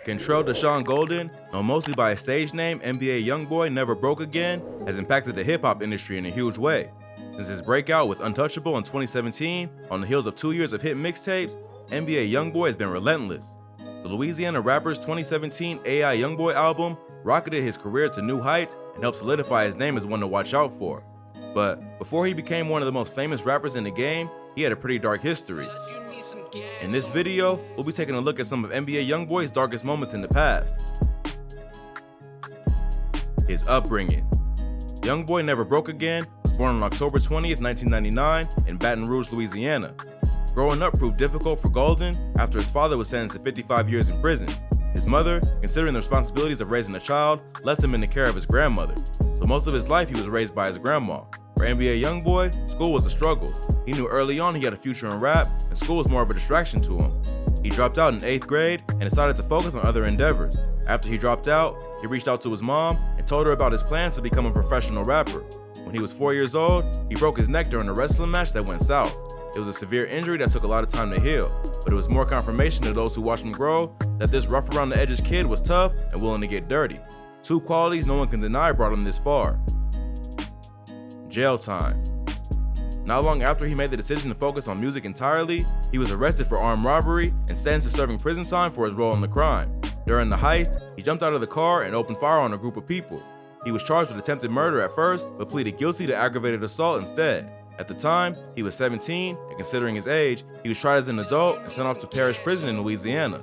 Kentrell Deshaun Golden, known mostly by his stage name NBA YoungBoy Never Broke Again, has impacted the hip-hop industry in a huge way. Since his breakout with Untouchable in 2017, on the heels of 2 years of hit mixtapes, NBA YoungBoy has been relentless. The Louisiana rapper's 2017 AI YoungBoy album rocketed his career to new heights and helped solidify his name as one to watch out for. But before he became one of the most famous rappers in the game, he had a pretty dark history. In this video, we'll be taking a look at some of NBA YoungBoy's darkest moments in the past. His upbringing. YoungBoy Never Broke Again was born on October 20th, 1999 in Baton Rouge, Louisiana. Growing up proved difficult for Golden after his father was sentenced to 55 years in prison. His mother, considering the responsibilities of raising a child, left him in the care of his grandmother. So most of his life he was raised by his grandma. For NBA YoungBoy, school was a struggle. He knew early on he had a future in rap, and school was more of a distraction to him. He dropped out in 8th grade and decided to focus on other endeavors. After he dropped out, he reached out to his mom and told her about his plans to become a professional rapper. When he was 4 years old, he broke his neck during a wrestling match that went south. It was a severe injury that took a lot of time to heal, but it was more confirmation to those who watched him grow that this rough around the edges kid was tough and willing to get dirty. Two qualities no one can deny brought him this far. Jail time. Not long after he made the decision to focus on music entirely, he was arrested for armed robbery and sentenced to serving prison time for his role in the crime. During the heist, he jumped out of the car and opened fire on a group of people. He was charged with attempted murder at first, but pleaded guilty to aggravated assault instead. At the time, he was 17, and considering his age, he was tried as an adult and sent off to Parish Prison in Louisiana.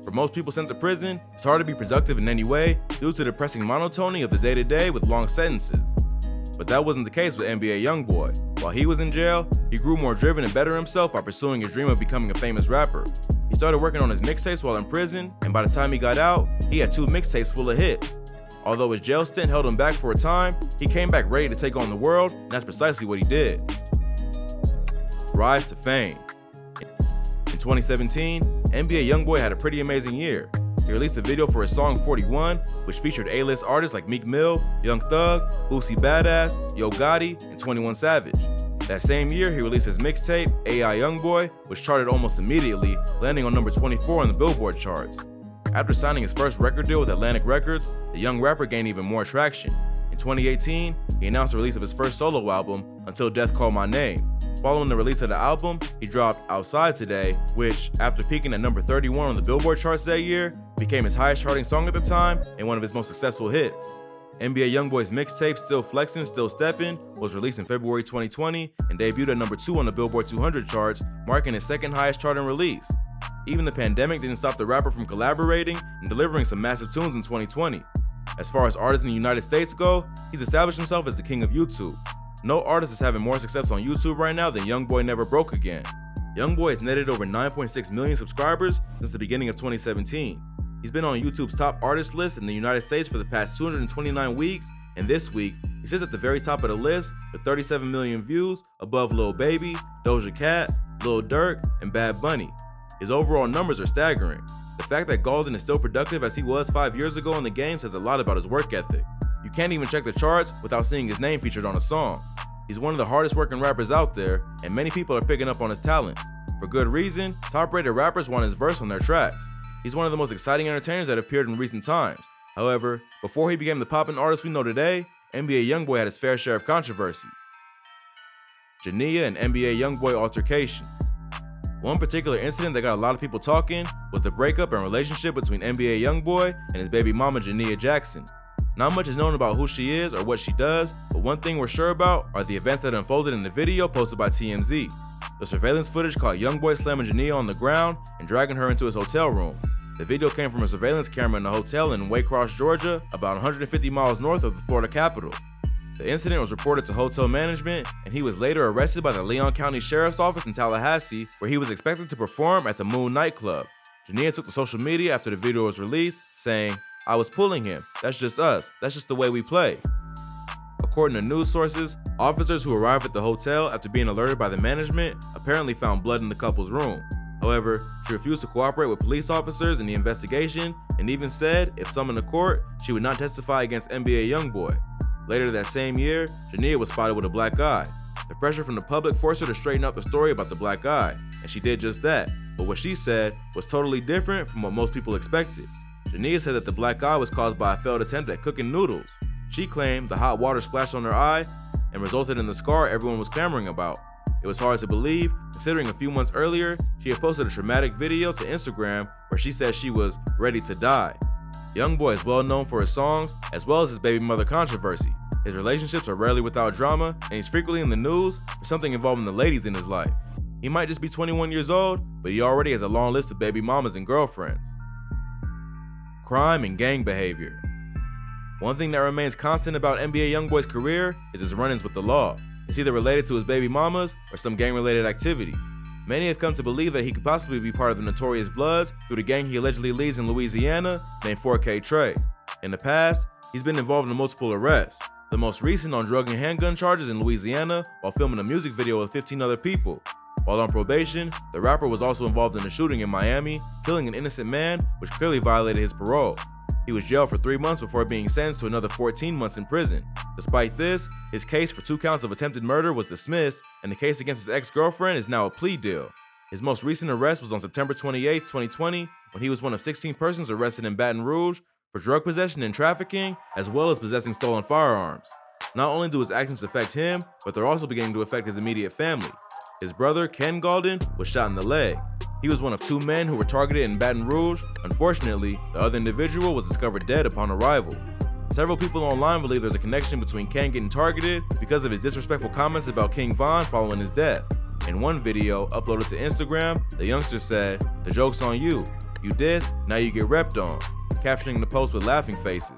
For most people sent to prison, it's hard to be productive in any way due to the depressing monotony of the day-to-day with long sentences. But that wasn't the case with NBA YoungBoy. While he was in jail, he grew more driven and better himself by pursuing his dream of becoming a famous rapper. He started working on his mixtapes while in prison, and by the time he got out, he had 2 mixtapes full of hits. Although his jail stint held him back for a time, he came back ready to take on the world, and that's precisely what he did. Rise to fame. In 2017, NBA YoungBoy had a pretty amazing year. He released a video for his song 41, which featured A-list artists like Meek Mill, Young Thug, Boosie Badass, Yo Gotti, and 21 Savage. That same year, he released his mixtape, AI YoungBoy, which charted almost immediately, landing on number 24 on the Billboard charts. After signing his first record deal with Atlantic Records, the young rapper gained even more traction. In 2018, he announced the release of his first solo album, Until Death Called My Name. Following the release of the album, he dropped Outside Today, which, after peaking at number 31 on the Billboard charts that year, became his highest charting song at the time and one of his most successful hits. NBA YoungBoy's mixtape Still Flexin', Still Steppin' was released in February 2020 and debuted at number 2 on the Billboard 200 charts, marking his second highest charting release. Even the pandemic didn't stop the rapper from collaborating and delivering some massive tunes in 2020. As far as artists in the United States go, he's established himself as the king of YouTube. No artist is having more success on YouTube right now than YoungBoy Never Broke Again. YoungBoy has netted over 9.6 million subscribers since the beginning of 2017. He's been on YouTube's top artist list in the United States for the past 229 weeks, and this week, he sits at the very top of the list with 37 million views, above Lil Baby, Doja Cat, Lil Durk, and Bad Bunny. His overall numbers are staggering. The fact that Golden is still productive as he was 5 years ago in the game says a lot about his work ethic. You can't even check the charts without seeing his name featured on a song. He's one of the hardest working rappers out there, and many people are picking up on his talents. For good reason, top-rated rappers want his verse on their tracks. He's one of the most exciting entertainers that have appeared in recent times. However, before he became the poppin' artist we know today, NBA YoungBoy had his fair share of controversies. Jania and NBA YoungBoy altercation. One particular incident that got a lot of people talking was the breakup and relationship between NBA YoungBoy and his baby mama Jania Jackson. Not much is known about who she is or what she does, but one thing we're sure about are the events that unfolded in the video posted by TMZ. The surveillance footage caught YoungBoy slamming Jania on the ground and dragging her into his hotel room. The video came from a surveillance camera in a hotel in Waycross, Georgia, about 150 miles north of the Florida capital. The incident was reported to hotel management, and he was later arrested by the Leon County Sheriff's Office in Tallahassee, where he was expected to perform at the Moon nightclub. Jania took to social media after the video was released, saying, "I was pulling him. That's just us. That's just the way we play." According to news sources, officers who arrived at the hotel after being alerted by the management apparently found blood in the couple's room. However, she refused to cooperate with police officers in the investigation and even said if summoned to court, she would not testify against NBA YoungBoy. Later that same year, Jania was spotted with a black eye. The pressure from the public forced her to straighten out the story about the black eye, and she did just that, but what she said was totally different from what most people expected. Jania said that the black eye was caused by a failed attempt at cooking noodles. She claimed the hot water splashed on her eye and resulted in the scar everyone was clamoring about. It was hard to believe, considering a few months earlier, she had posted a traumatic video to Instagram where she said she was ready to die. YoungBoy is well known for his songs, as well as his baby mother controversy. His relationships are rarely without drama, and he's frequently in the news for something involving the ladies in his life. He might just be 21 years old, but he already has a long list of baby mamas and girlfriends. Crime and gang behavior. One thing that remains constant about NBA YoungBoy's career is his run-ins with the law. It's either related to his baby mamas or some gang-related activities. Many have come to believe that he could possibly be part of the Notorious Bloods through the gang he allegedly leads in Louisiana named 4K Trey. In the past, he's been involved in multiple arrests, the most recent on drug and handgun charges in Louisiana while filming a music video with 15 other people. While on probation, the rapper was also involved in a shooting in Miami, killing an innocent man, which clearly violated his parole. He was jailed for 3 months before being sentenced to another 14 months in prison. Despite this, his case for 2 counts of attempted murder was dismissed, and the case against his ex-girlfriend is now a plea deal. His most recent arrest was on September 28, 2020, when he was one of 16 persons arrested in Baton Rouge for drug possession and trafficking, as well as possessing stolen firearms. Not only do his actions affect him, but they're also beginning to affect his immediate family. His brother, Ken Golden, was shot in the leg. He was one of 2 men who were targeted in Baton Rouge. Unfortunately, the other individual was discovered dead upon arrival. Several people online believe there's a connection between Ken getting targeted because of his disrespectful comments about King Von following his death. In one video uploaded to Instagram, the youngster said, "The joke's on you. You diss, now you get repped on," captioning the post with laughing faces.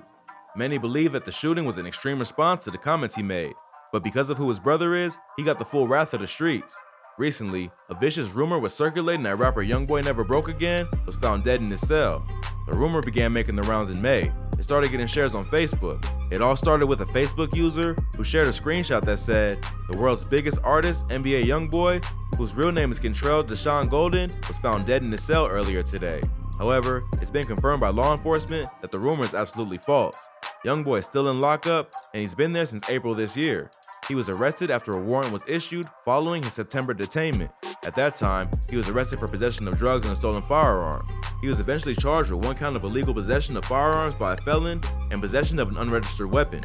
Many believe that the shooting was an extreme response to the comments he made, but because of who his brother is, he got the full wrath of the streets. Recently, a vicious rumor was circulating that rapper YoungBoy Never Broke Again was found dead in his cell. The rumor began making the rounds in May. It started getting shares on Facebook. It all started with a Facebook user who shared a screenshot that said, "The world's biggest artist, NBA YoungBoy, whose real name is Kentrell Deshaun Golden, was found dead in his cell earlier today." However, it's been confirmed by law enforcement that the rumor is absolutely false. YoungBoy is still in lockup, and he's been there since April this year. He was arrested after a warrant was issued following his September detainment. At that time, he was arrested for possession of drugs and a stolen firearm. He was eventually charged with 1 count of illegal possession of firearms by a felon and possession of an unregistered weapon.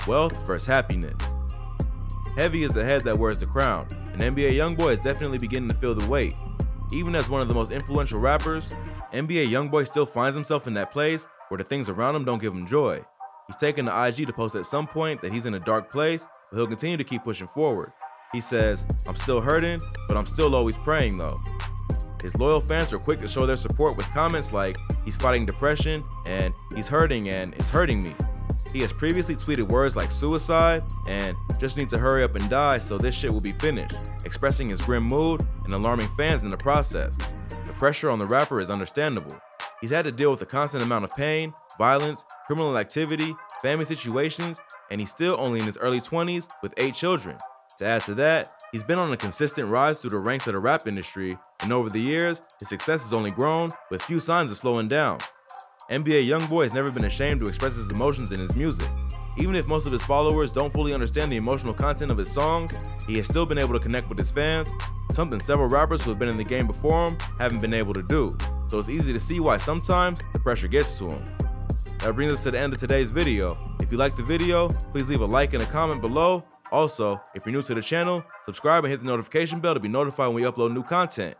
Wealth versus happiness. Heavy is the head that wears the crown, and NBA YoungBoy is definitely beginning to feel the weight. Even as one of the most influential rappers, NBA YoungBoy still finds himself in that place where the things around him don't give him joy. He's taken to IG to post at some point that he's in a dark place, but he'll continue to keep pushing forward. He says, "I'm still hurting, but I'm still always praying though." His loyal fans are quick to show their support with comments like, "He's fighting depression," and "He's hurting and it's hurting me." He has previously tweeted words like suicide and "just need to hurry up and die so this shit will be finished," expressing his grim mood and alarming fans in the process. The pressure on the rapper is understandable. He's had to deal with a constant amount of pain, violence, criminal activity, family situations, and he's still only in his early 20s with 8 children. To add to that, he's been on a consistent rise through the ranks of the rap industry, and over the years, his success has only grown with few signs of slowing down. NBA YoungBoy has never been ashamed to express his emotions in his music. Even if most of his followers don't fully understand the emotional content of his songs, he has still been able to connect with his fans, something several rappers who have been in the game before him haven't been able to do. So it's easy to see why sometimes the pressure gets to him. That brings us to the end of today's video. If you liked the video, please leave a like and a comment below. Also, if you're new to the channel, subscribe and hit the notification bell to be notified when we upload new content.